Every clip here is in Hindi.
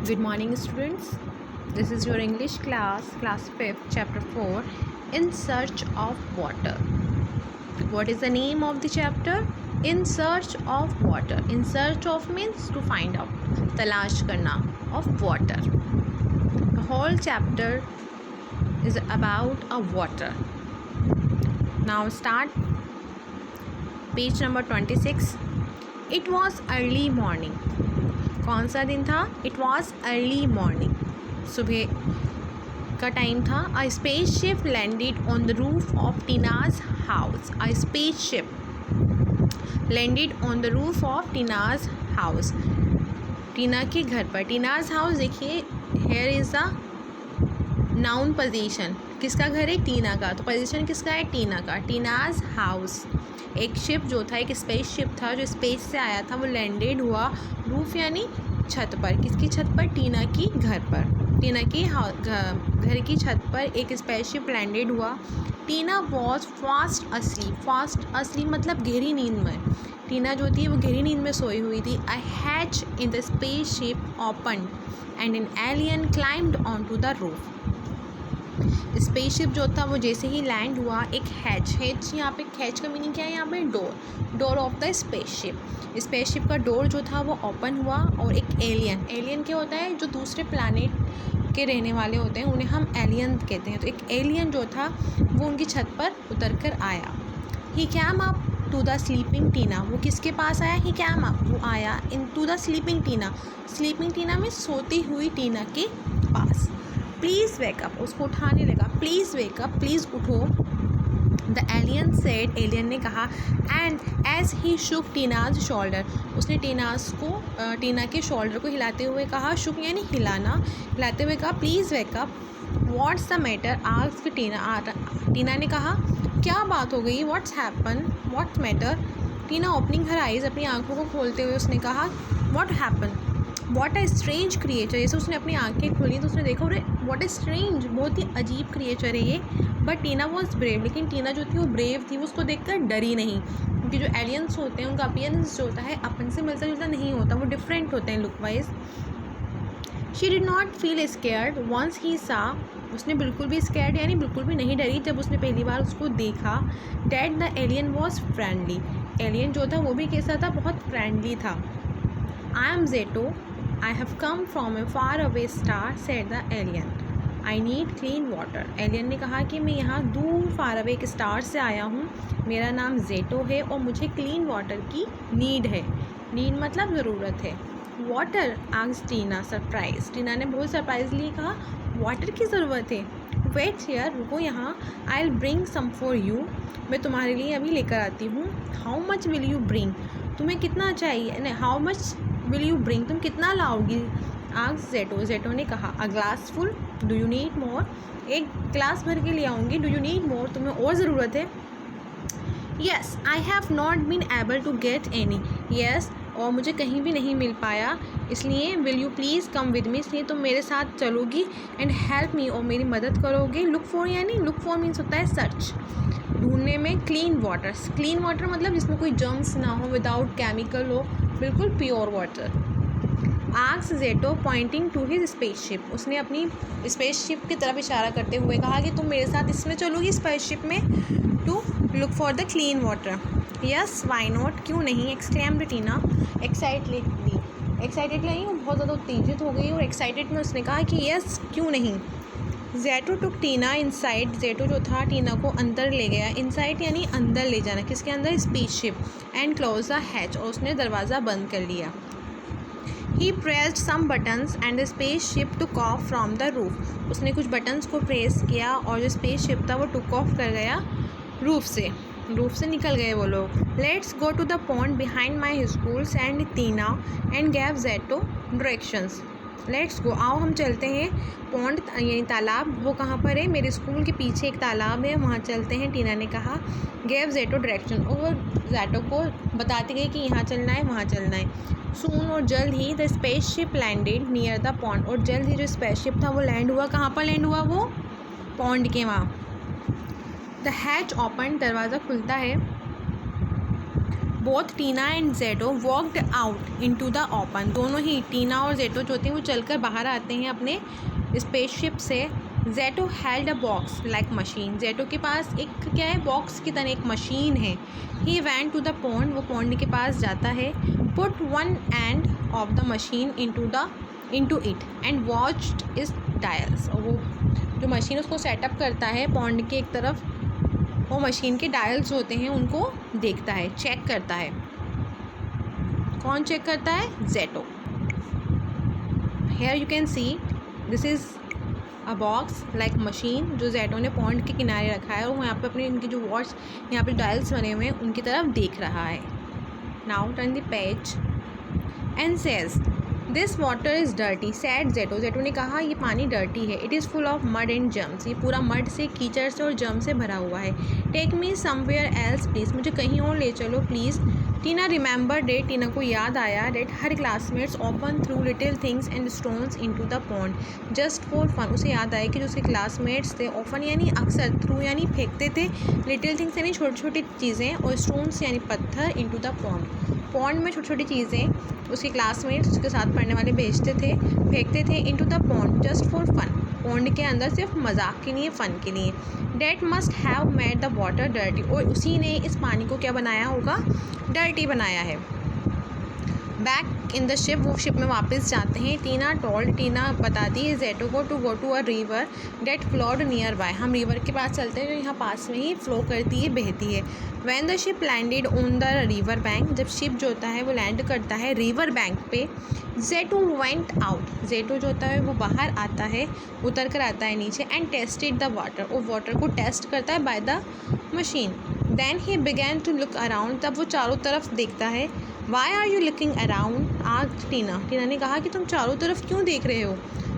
Good morning, students. This is your English class, class 5th, chapter 4, In Search of Water. What is the name of the chapter? In Search of Water. In search of means to find out. Talash karna of water. The whole chapter is about a water. Now start. Page number 26. It was early morning. कौन सा दिन था? इट वॉज अर्ली मॉर्निंग, सुबह का टाइम था. A spaceship landed on the roof of Tina's house. A spaceship landed on the roof of Tina's house. Tina के घर पर. टीनाज हाउस देखिए, here is a noun position. किसका घर है? टीना का. तो पोजीशन किसका है? टीना का. Tina's house. एक शिप जो था, एक स्पेस शिप था जो स्पेस से आया था, वो लैंडेड हुआ रूफ यानी छत पर. किसकी छत पर? टीना की घर पर. टीना की घर की छत पर एक स्पेस शिप लैंडेड हुआ. Tina was fast asleep. Fast asleep मतलब गहरी नींद में. टीना जो थी वो गहरी नींद में सोई हुई थी. A hatch in the space ship open and an alien climbed on to the roof. Spaceship जो था वो जैसे ही लैंड हुआ, एक हैच यहाँ पे हैच का मीनिंग क्या है? यहाँ पे door of the spaceship. Spaceship का डोर जो था वो ओपन हुआ और एक एलियन क्या होता है? जो दूसरे प्लैनेट के रहने वाले होते हैं उन्हें हम एलियन कहते हैं. तो एक एलियन जो था वो उनकी छत पर उतर कर आया. He came up to the sleeping Tina. वो किसके पास आया? ही कैम अप, वो आया in to the sleeping Tina. Sleeping Tina में सोती हुई टीना के पास. प्लीज़ वेकअप, उसको उठाने लगा. प्लीज़ वेकअप, प्लीज़ उठो. द एलियन सेड, एलियन ने कहा. And as he shook Tina's shoulder, उसने टीना के शोल्डर को हिलाते हुए कहा. शुक यानी हिलाना. हिलाते हुए कहा please wake up. What's the matter? Asked Tina. Tina ने कहा क्या बात हो गई? What's happen? What's matter? Tina opening her eyes, अपनी आंखों को खोलते हुए उसने कहा what happen? What a strange creature. जैसे उसने अपनी आंखें खोली तो उसने देखा अरे व्हाट अ स्ट्रेंज, बहुत ही अजीब क्रिएचर है ये. बट टीना वॉज ब्रेव, लेकिन टीना जो थी वो ब्रेव थी. वो उसको देखकर डरी नहीं, क्योंकि जो एलियंस होते हैं उनका अपीयरेंस जो होता है अपन से मिलता जुलता नहीं होता, वो डिफरेंट होते हैं look wise. She did not feel scared once he saw. उसने बिल्कुल भी स्केयर्ड यानी बिल्कुल भी नहीं डरी जब उसने पहली बार उसको देखा. That the alien was friendly. Alien जो था वो भी कैसा था? बहुत फ्रेंडली था. I am Jeto. I have come from a far away star, said the alien. I need clean water. Alien ने कहा कि मैं यहाँ दूर फार अवे एक स्टार से आया हूँ. मेरा नाम जेटो है और मुझे क्लीन वाटर की नीड है. नीड मतलब ज़रूरत है. वाटर? आस्क्ड टीना सरप्राइज. टीना ने बहुत सरप्राइजली कहा वाटर की ज़रूरत है. वेट हियर, रुको यहाँ. I will bring some for you. मैं तुम्हारे लिए अभी लेकर आती हूँ. How much will you bring? तुम्हें कितना चाहिए? नहीं, how much will you bring, तुम कितना लाओगी? Asked Jeto. जेटो ने कहा a glass full. Do you need more? एक ग्लास भर के ले आऊँगी. Do you need more? तुम्हें और ज़रूरत है? Yes, I have not been able to get any. Yes, और मुझे कहीं भी नहीं मिल पाया, इसलिए will you please come with me, इसलिए तुम मेरे साथ चलोगी. एंड हेल्प मी, और मेरी मदद करोगे. लुक फॉर यानी लुक फॉर मीन्स होता है सर्च, ढूंढने में. Clean water. क्लीन वाटर मतलब जिसमें कोई जर्म्स ना हो, विदाउट केमिकल हो, बिल्कुल pure water. Asked Jeto pointing to his spaceship. उसने अपनी स्पेसशिप की तरफ इशारा करते हुए कहा कि तुम मेरे साथ इसमें चलोगी स्पेसशिप में, to look for the clean water. Yes, why not, क्यों नहीं? एक्सक्लेम्ड टीना एक्साइटेडली. एक्साइटेडली नहीं, वो बहुत ज़्यादा उत्तेजित हो गई और एक्साइटेड में उसने कहा कि यस, क्यों नहीं. जेटो टुक टीना इनसाइड. जेटो जो था टीना को अंदर ले गया. इनसाइड यानी अंदर ले जाना. किसके अंदर? Spaceship. And close the hatch, और उसने दरवाज़ा बंद कर लिया. He pressed some buttons and the spaceship took off from the roof. उसने कुछ बटन्स को प्रेस किया और जो स्पेसशिप था वो टुक ऑफ कर गया रूफ से निकल गए वो लोग. Let's go to the pond behind my school and Tina and gave Jeto directions. Let's go, आओ हम चलते हैं. पॉन्ड यानी तालाब, वो कहाँ पर है? मेरे स्कूल के पीछे एक तालाब है, वहाँ चलते हैं. टीना ने कहा. गेव जेटो डायरेक्शन, और वो जेटो को बताती गई कि यहाँ चलना है, वहाँ चलना है. सून, और जल्द ही the spaceship landed near the pond. और जल्द ही जो स्पेसशिप था वो लैंड हुआ. कहाँ पर लैंड हुआ? वो पॉन्ड के वहाँ. द हैच ओपन, दरवाज़ा खुलता है. Both Tina and Jeto walked out into the open. दोनों ही टीना और जेटो जो होते हैं वो चलकर बाहर आते हैं अपने स्पेसशिप से। Jeto held a box like machine. Jeto के पास एक क्या है, बॉक्स की तरह एक मशीन है। ही वैन टू द पॉन्ड, वो पॉन्ड के पास जाता है। Put one end of the machine into it and watched it's dials. और वो जो मशीन उसको सेटअप करता है पॉन्ड के एक तरफ, वो मशीन के डायल्स होते हैं उनको देखता है, चेक करता है। कौन चेक करता है? Jeto. Here you can see this is a box like machine जो जेटो ने पॉन्ड के किनारे रखा है, और यहाँ पे अपने इनके जो वॉच यहाँ पे डायल्स बने हुए हैं उनकी तरफ देख रहा है। Now turn the page and says this water is dirty said Jeto. Jeto ने कहा ये पानी डर्टी है। It is full of mud and germs, ये पूरा मड से, कीचड़ से और जम से भरा हुआ है। Take me somewhere else please, मुझे कहीं और ले चलो please. Tina remember that, Tina को याद आया that her classmates often threw little things and stones into the pond just for fun. उसे याद आया कि जो उसके क्लासमेट्स थे ओपन यानी अक्सर, थ्रू यानी फेंकते थे, लिटिल थिंग्स यानी छोटी छोटी चीज़ें, और स्टोन्स यानी पत्थर, इनटू द पॉन्ड में छोटी छोटी चीज़ें उसके क्लासमेट्स उसके साथ पढ़ने वाले भेजते थे, फेंकते थे into the pond just for fun. Pond के अंदर सिर्फ मजाक के लिए, फ़न के लिए। That must have made the water dirty, और उसी ने इस पानी को क्या बनाया होगा? डर्टी बनाया है। बैक इन द शिप, वो शिप में वापस जाते हैं। टीना बताती है जेटो को to go to a river that flowed nearby. हम रिवर के पास चलते हैं जो यहाँ पास में ही फ्लो करती है, बहती है। When the ship landed on the river bank, जब शिप जो होता है वो लैंड करता है रिवर बैंक पे। जेटो वेंट आउट, जेटो जो होता है वो बाहर आता है, उतर कर आता है नीचे। एंड टेस्टेड द वाटर, वो वाटर को टेस्ट करता है by the machine. Then he began to look around, तब वो चारों तरफ देखता है। Why are you looking around asked Tina. Tina ने कहा कि तुम चारों तरफ क्यों देख रहे हो?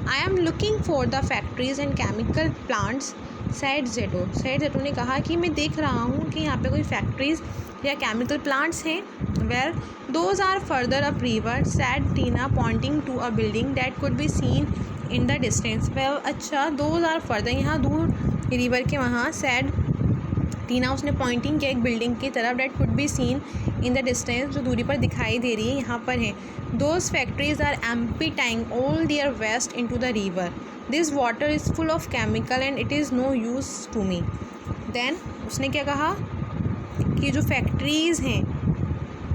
I am looking for the factories and chemical plants said Jeto. Said Jeto ने कहा कि मैं देख रहा हूँ कि यहाँ पे कोई फैक्ट्रीज या केमिकल प्लांट्स हैं। Well those are further up river said Tina pointing to a building that could be seen in the distance. Well अच्छा, दोज आर फर्दर, यहाँ दूर रिवर के वहाँ, सैड टीना उसने पॉइंटिंग किया एक बिल्डिंग की तरफ, that could be seen in the distance, जो दूरी पर दिखाई दे रही है, यहाँ पर है। Those factories are emptying all their waste into the river. This water is full of chemical and it is no use to me. देन उसने क्या कहा कि जो फैक्ट्रीज़ हैं,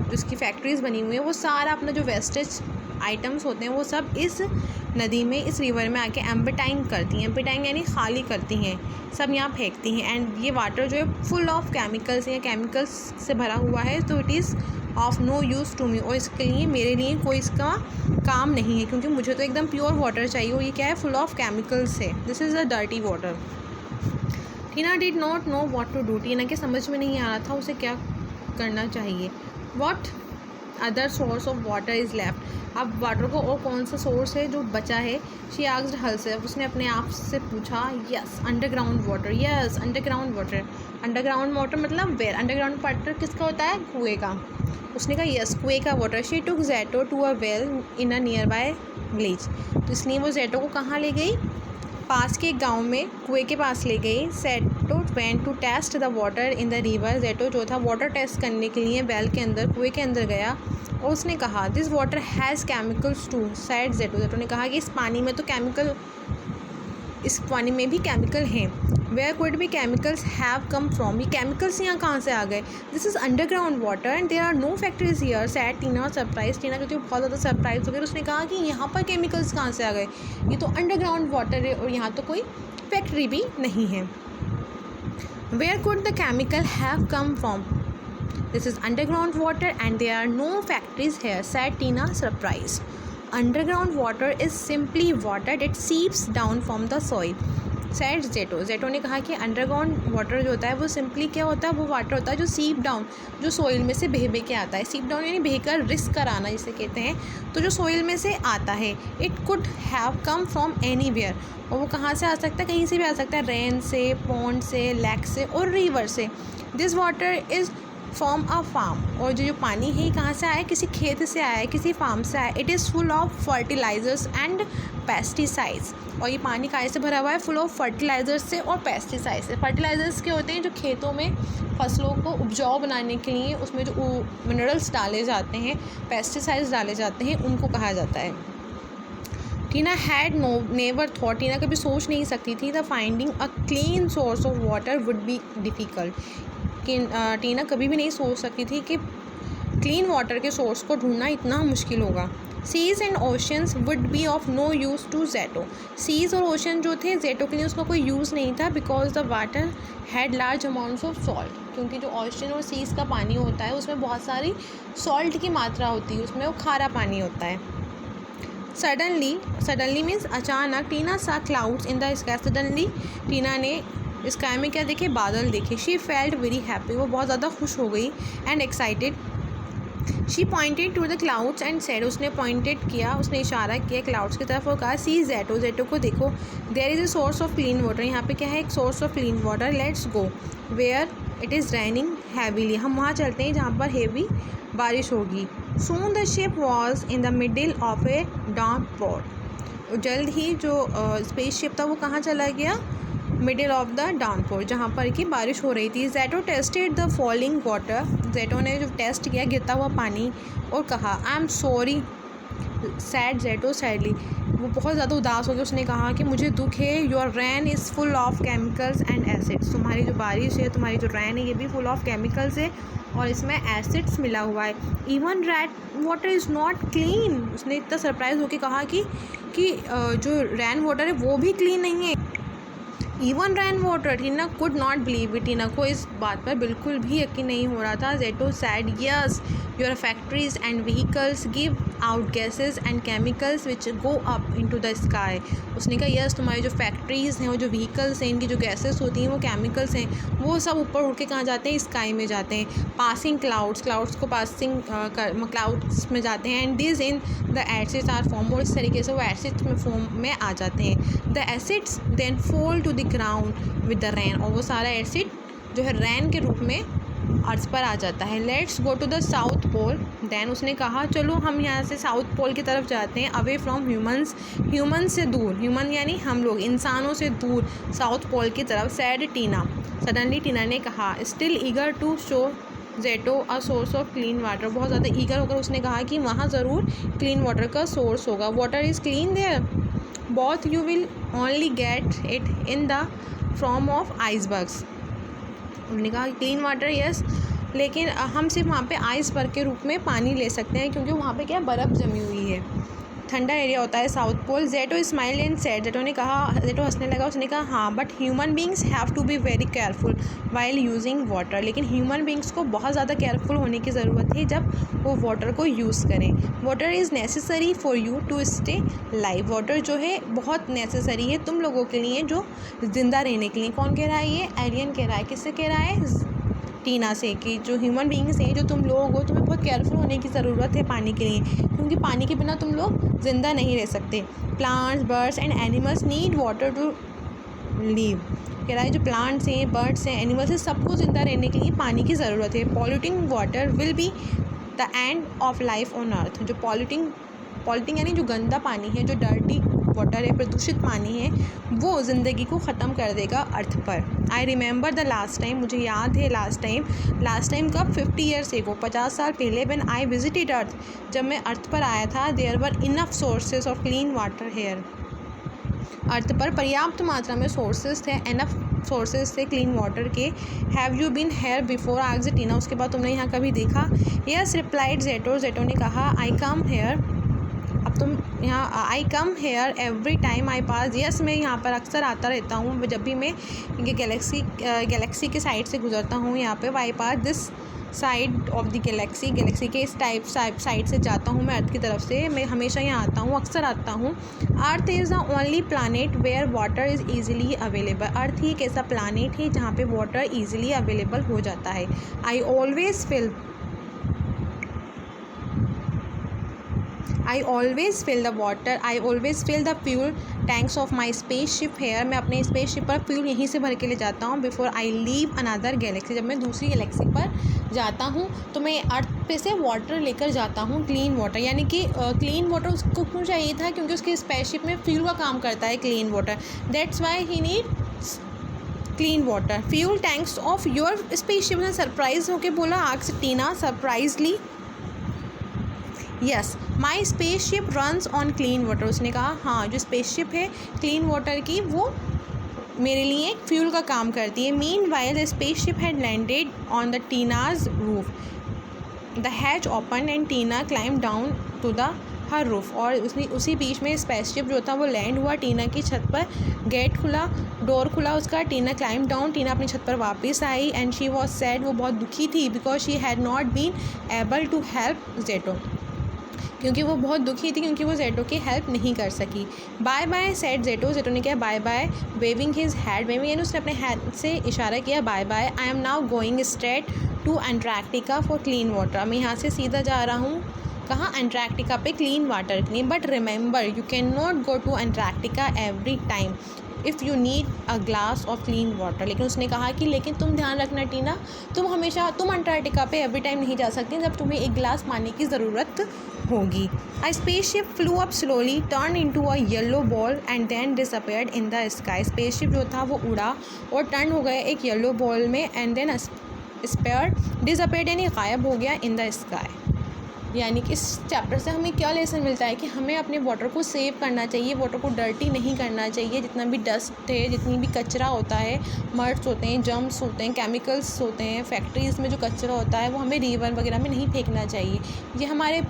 जो उसकी फैक्ट्रीज़ बनी हुई हैं, वो सारा अपना जो वेस्टेज आइटम्स होते हैं वो सब इस नदी में, इस रिवर में आके एम्प्टाइंग करती हैं। एम्प्टाइंग यानी खाली करती हैं, सब यहाँ फेंकती हैं। एंड ये वाटर जो है फुल ऑफ केमिकल्स या केमिकल्स से भरा हुआ है, तो it is of no use to me, और इसके लिए मेरे लिए कोई इसका काम नहीं है, क्योंकि मुझे तो एकदम प्योर वाटर चाहिए, और ये क्या है? फुल ऑफ केमिकल्स है। This is a dirty water. Tina did not know what to do. Tina के समझ में नहीं आ रहा था उसे क्या करना चाहिए। What other source of water is left, अब वाटर को और कौन सा सोर्स है जो बचा है? शी आस्क्ड हरसेल्फ, उसने अपने आप से पूछा। Yes underground water, yes underground water. Underground water मतलब वेयर? अंडरग्राउंड वाटर किसका होता है? कुएँ का। उसने कहा यस कुएँ का water. She took Jeto to a well in a nearby village, तो इसलिए वो जेटो को कहाँ ले गई? पास के गांव में कुएं के पास ले गई। Jeto went to test the water in the river, Jeto जो था वाटर टेस्ट करने के लिए वेल के अंदर, कुएं के अंदर गया, और उसने कहा this water has chemicals too said Jeto. Jeto ने कहा कि इस पानी में तो केमिकल, इस पानी में भी केमिकल हैं। Where could be chemicals have come from, ये केमिकल्स यहाँ कहाँ से आ गए? This is underground water and there are no factories here said Tina surprise. Tina जो थी बहुत ज़्यादा सरप्राइज हो गई, उसने कहा कि यहाँ पर केमिकल्स कहाँ से आ गए? ये तो अंडरग्राउंड वाटर है और यहाँ तो कोई फैक्ट्री भी नहीं है। Where could the chemical have come from, this is underground water and there are no factories here said Tina surprise. Underground water is simply water that seeps down from the soil said Jeto. Jeto ने कहा कि अंडरग्राउंड वाटर जो होता है वो सिंपली क्या होता है? वो वाटर होता है जो सीप डाउन, जो सोइल में से बह के आता है। सीप डाउन यानी बहकर, रिस्क कराना जिसे कहते हैं, तो जो सोइल में से आता है। It could have come from anywhere, और वो कहाँ से आ सकता है? कहीं से भी आ सकता है, रेन से, पॉन्ड से, लेक से और रिवर से। This water is from a farm, और जो पानी है ये कहाँ से आया है, किसी खेत से आया है, किसी फार्म से आया है। It is full of fertilisers and pesticides, और ये पानी कहाँ से भरा हुआ है, फुल ऑफ फर्टिलाइजर्स से और पेस्टिसाइड्स से। फर्टिलाइजर्स के होते हैं जो खेतों में फसलों को उपजाऊ बनाने के लिए उसमें जो मिनरल्स डाले जाते हैं, पेस्टिसाइड्स डाले जाते हैं, उनको कहा जाता है। टीना हैड नेवर थॉट, टीना कभी सोच नहीं सकती थी the finding a clean source of water would be difficult, कि टीना कभी भी नहीं सोच सकती थी कि क्लीन वाटर के सोर्स को ढूंढना इतना मुश्किल होगा। Seas and oceans would be of no use to Jeto, seas और ओशन जो थे जेटो के लिए उसका कोई यूज़ नहीं था, because the water had large amounts of salt, क्योंकि जो ओशन और सीज़ का पानी होता है उसमें बहुत सारी सॉल्ट की मात्रा होती है, उसमें वो खारा पानी होता है। सडनली मीन्स अचानक, Tina saw clouds in the sky, suddenly Tina ने स्काई में क्या देखे, बादल देखे। शी फेल्ट वेरी हैप्पी, वो बहुत ज़्यादा खुश हो गई, and excited. She pointed to the clouds and said, उसने पॉइंटेड किया, उसने इशारा किया क्लाउड्स की तरफ और कहा सी जेटो, जेटो को देखो, there is a source of clean water, यहाँ पे क्या है, एक source of clean water, let's go where it is raining heavily, हम वहाँ चलते हैं जहाँ पर हेवी बारिश होगी। Soon the ship was in the middle of a downpour, जल्द ही जो स्पेस शिप था वो कहाँ चला गया, मिडिल ऑफ द डाउनपोर, जहाँ पर कि बारिश हो रही थी। Jeto tested the falling water, Jeto ने जो टेस्ट किया गिरता हुआ पानी और कहा I am sorry, said Jeto sadly, वो बहुत ज़्यादा उदास हो गया, उसने कहा कि मुझे दुख है, your rain is full of chemicals and acids, तुम्हारी जो बारिश है, तुम्हारी जो रैन है ये भी फुल ऑफ केमिकल्स है और इसमें एसिड्स मिला हुआ है। Even rat water is not clean, उसने इतना सरप्राइज होकर कहा कि जो रैन वाटर है वो भी क्लीन नहीं है। Even rain water, Tina could not believe it, Tina को इस बात पर बिल्कुल भी यकीन नहीं हो रहा था। Jeto said yes your factories and vehicles give out gases and chemicals which go up into the sky, उसने कहा यस तुम्हारी जो फैक्ट्रीज़ हैं और जो व्हीकल्स हैं इनकी जो गैसेस होती हैं वो केमिकल्स हैं, वो सब ऊपर उड़ के कहाँ जाते हैं, स्काई में जाते हैं। पासिंग क्लाउड्स, क्लाउड्स को पासिंग क्लाउड्स में जाते हैं, and this in the acids are form, और इस तरीके से वो एसिड्स में फॉर्म में आ जाते हैं। The acids then fall to the ground with the rain, और वो सारा एसिड जो है रैन के रूप में अर्थ पर आ जाता है। Let's go to the South Pole, then उसने कहा चलो हम यहाँ से साउथ पोल की तरफ जाते हैं, अवे फ्रॉम ह्यूमंस, ह्यूमन से दूर, ह्यूमन यानी हम लोग, इंसानों से दूर, साउथ पोल की तरफ। सैड टीना, सडनली टीना ने कहा, still eager to show Jeto a source of clean water, बहुत ज़्यादा ईगर होकर उसने कहा कि वहाँ ज़रूर क्लीन वाटर का सोर्स होगा। Water is clean there both you will only get it in the form of icebergs, उन्होंने कहा क्लीन वाटर यस, लेकिन हम सिर्फ वहाँ पे आइसबर्ग के रूप में पानी ले सकते हैं, क्योंकि वहाँ पे क्या बर्फ़ जमी हुई है, ठंडा एरिया होता है south pole. Jeto smile and said, Jeto ने कहा, जेटो हंसने लगा, उसने कहा हाँ but human beings have to be very careful while using water, लेकिन ह्यूमन बींग्स को बहुत ज़्यादा केयरफुल होने की ज़रूरत है जब वो वाटर को यूज़ करें। Water is necessary for you to stay live, water जो है बहुत नेसेसरी है तुम लोगों के लिए जो ज़िंदा रहने के लिए। कौन कह रहा है ये, एलियन कह रहा है, किससे कह रहा है, टीना से, कि जो ह्यूमन बींग्स हैं, जो तुम लोग हो, तुम्हें बहुत केयरफुल होने की ज़रूरत है पानी के लिए, क्योंकि पानी के बिना तुम लोग ज़िंदा नहीं रह सकते। Plants birds and animals need water to live, कह रहा है जो प्लांट्स हैं, बर्ड्स हैं, एनिमल्स हैं, सबको ज़िंदा रहने के लिए पानी की ज़रूरत है। Polluting water will be the end of life on earth, जो पॉल्यूटिंग यानी जो गंदा पानी है, जो डर्टी वाटर है, प्रदूषित पानी है, वो ज़िंदगी को ख़त्म कर देगा अर्थ पर। I remember the last time, मुझे याद है लास्ट टाइम कब, 50 ईयर्स एगो, 50 साल पहले, व्हेन आई विजिटेड अर्थ, जब मैं अर्थ पर आया था, there were enough sources of clean water here, earth पर पर्याप्त मात्रा में सोर्सेज थे, एनफ सोर्सेज थे क्लीन वाटर के। Have you been here before, asked Tina, उसके बाद तुमने यहाँ कभी देखा। यस रिप्लाइड जेटो, जेटो ने कहा आई कम हेयर, अब तुम यहाँ, I come here every time I pass, yes मैं यहाँ पर अक्सर आता रहता हूँ, जब भी मैं गैलेक्सी के साइड से गुजरता हूँ यहाँ पे, I pass this side of the galaxy के इस साइड से जाता हूँ मैं अर्थ की तरफ से, मैं हमेशा यहाँ आता हूँ, अक्सर आता हूँ। Earth is the only planet where water is easily available, earth ही एक ऐसा प्लानट है जहाँ पे वाटर ईजिली अवेलेबल हो जाता है। I always fill the water, I always fill the fuel tanks of my space ship here, मैं अपने स्पेस शिप पर फ्यूल यहीं से भर के ले जाता हूँ। Before I leave another Galaxy, जब मैं दूसरी गैलेक्सी पर जाता हूँ तो मैं अर्थ पे से वाटर लेकर जाता हूँ, क्लीन वाटर। यानी कि क्लीन वाटर उसको क्यों चाहिए था, क्योंकि उसके स्पेसशिप में फ्यूल का काम करता है clean water, that's why he need clean water. Fuel tanks of your spaceship, ने सरप्राइज होके बोला, asked Tina सरप्राइजली। Yes, my spaceship runs on clean water, उसने कहा हाँ जो स्पेसशिप है क्लीन वाटर की वो मेरे लिए फ्यूल का काम करती है। Meanwhile the spaceship had landed on the Tina's roof, the hatch open and Tina climb down to the her roof, और उसने उसी बीच में स्पेसशिप जो था वो लैंड हुआ टीना की छत पर, गेट खुला, डोर खुला उसका, टीना क्लाइम डाउन, टीना अपनी छत पर वापस आई। एंड शी वॉज सैड, वो बहुत दुखी थी, because she had not been able to help Jeto, क्योंकि वो बहुत दुखी थी क्योंकि वो जेटो की हेल्प नहीं कर सकी। Bye bye said Jeto, Jeto ने किया bye bye, waving his hand, waving यानी उसने अपने हैंड से इशारा किया bye bye. I am now going straight to Antarctica for clean water, मैं यहाँ से सीधा जा रहा हूँ कहाँ, अंटार्कटिका पे क्लीन वाटर के लिए। But remember you can not go to Antarctica every time if you need a glass of clean water, लेकिन उसने कहा कि लेकिन तुम ध्यान रखना टीना, तुम अंटार्कटिका पे एवरी टाइम नहीं जा सकती जब तुम्हें एक गिलास पानी की ज़रूरत होगी। A spaceship flew up slowly, turn into a yellow ball and then disappeared in the sky, spaceship जो था वो उड़ा और टर्न हो गया एक येलो बॉल में, एंड देन डिसअपियर्ड यानी गायब हो गया इन द स्काई। यानी कि इस चैप्टर से हमें क्या लेसन मिलता है कि हमें अपने वाटर को सेव करना चाहिए, वाटर को डर्टी नहीं करना चाहिए। जितना भी डस्ट है, जितनी भी कचरा होता है, मर्ड्स होते हैं, जम्स होते हैं, केमिकल्स होते हैं, फैक्ट्रीज़ में जो कचरा होता है वो हमें रिवर वगैरह में नहीं फेंकना चाहिए। ये हमारे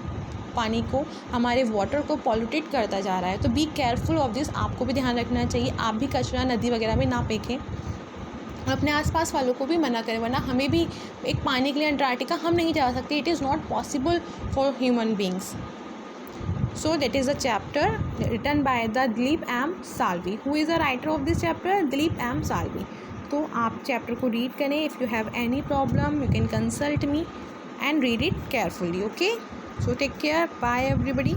पानी को, हमारे वाटर को पॉल्यूटेट करता जा रहा है। तो बी केयरफुल ऑफ दिस, आपको भी ध्यान रखना चाहिए, आप भी कचरा नदी वगैरह में ना फेंकें और अपने आसपास वालों को भी मना करें, वरना हमें भी एक पानी के लिए अंटार्कटिका हम नहीं जा सकते, it is not possible for human beings. So that is a chapter written by the Dilip M Salvi. Who is the writer of this chapter? Dilip M Salvi. तो आप चैप्टर को रीड करें, if you have any problem you can consult me and read it carefully, okay. So take care, bye everybody.